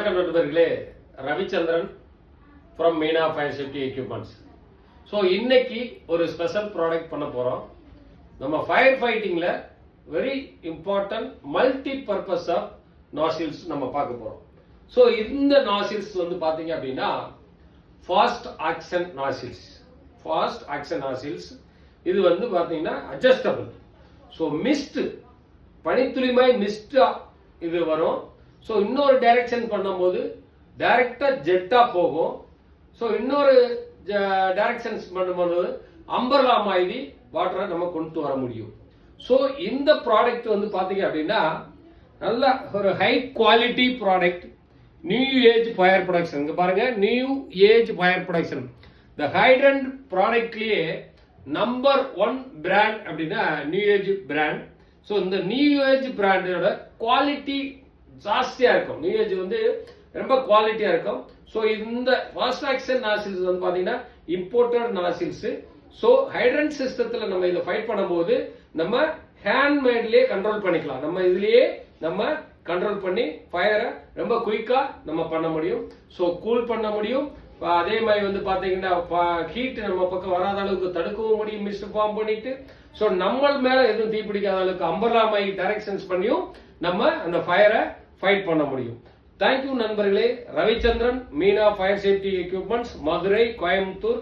வணக்கம் நண்பர்களே, Ravichandran from Meena fire safety equipments. So இன்னைக்கு ஒரு ஸ்பெஷல் ப்ராடக்ட் பண்ண போறோம். நம்ம ஃபயர் ஃபைட்டிங்ல very important multi purpose of nozzles நம்ம பார்க்க போறோம். ஸோ இந்த நாசில்ஸ் வந்து பாத்தீங்க அப்படின்னா fast action nozzles. Fast action nozzles இது வந்து பாத்தீங்கன்னா அட்ஜஸ்டபிள். ஸோ மிஸ்ட் பனித்துளிமை மிஸ்டா இது வரும். ஸோ இன்னொரு டைரக்ஷன் பண்ணும்போது டைரக்டா ஜெட்டா போகும். ஸோ இன்னொரு டைரக்ஷன்ஸ் பண்ணும்போது அம்பர்லா மாதிரி வாட்டரை நம்ம கொண்டு வர முடியும். ஸோ இந்த ப்ராடக்ட் வந்து பாத்தீங்க அப்படின்னா நல்ல ஒரு high quality product. New age fire production. இங்க பாருங்க, நியூ ஏஜ் ஃபயர் ப்ரொடக்ஷன். இந்த ஹைட்ரண்ட் ப்ராடக்ட்லயே நம்பர் 1 பிராண்ட் அப்படின்னா நியூ ஏஜ் பிராண்ட். ஸோ இந்த நியூ ஏஜ் பிராண்டோட குவாலிட்டி ஜாஸ்தியா இருக்கும். நியூ ஏஜ் வந்து ரொம்ப குவாலிட்டியா இருக்கும். ஸோ இந்த ஃபாஸ்ட் ஆக்ஷன் நாசில்ஸ் வந்து பாத்தீங்கன்னா இம்போர்ட்டட் நாசில்ஸ். ஸோ ஹைட்ரண்ட் சிஸ்டத்துல நம்ம இதை ஃபைட் பண்ணும்போது நம்ம ஹேண்ட்மேட்லயே கண்ட்ரோல் பண்ணிக்கலாம். நம்ம இதுலயே நம்ம கண்ட்ரோல் பண்ணி ஃபயரை ரொம்ப குயிக்கா நம்ம பண்ண முடியும். ஸோ கூல் பண்ண முடியும். அதே மாதிரி வந்து பாத்தீங்கன்னா ஹீட் நம்ம பக்கம் வராத அளவுக்கு தடுக்கவும் முடியும் மிஸ்ட் ஃபார்ம் பண்ணிட்டு. ஸோ நம்ம மேல எதுவும் தீப்பிடிக்காத அளவுக்கு அம்பர்லா மாதிரி டைரக்ஷன்ஸ் பண்ணியும் நம்ம அந்த ஃபயரை ஃபைட் பண்ண முடியும். தேங்க்யூ நண்பர்களே. Ravichandran, Meena fire safety equipments, Madurai, Coimbatore.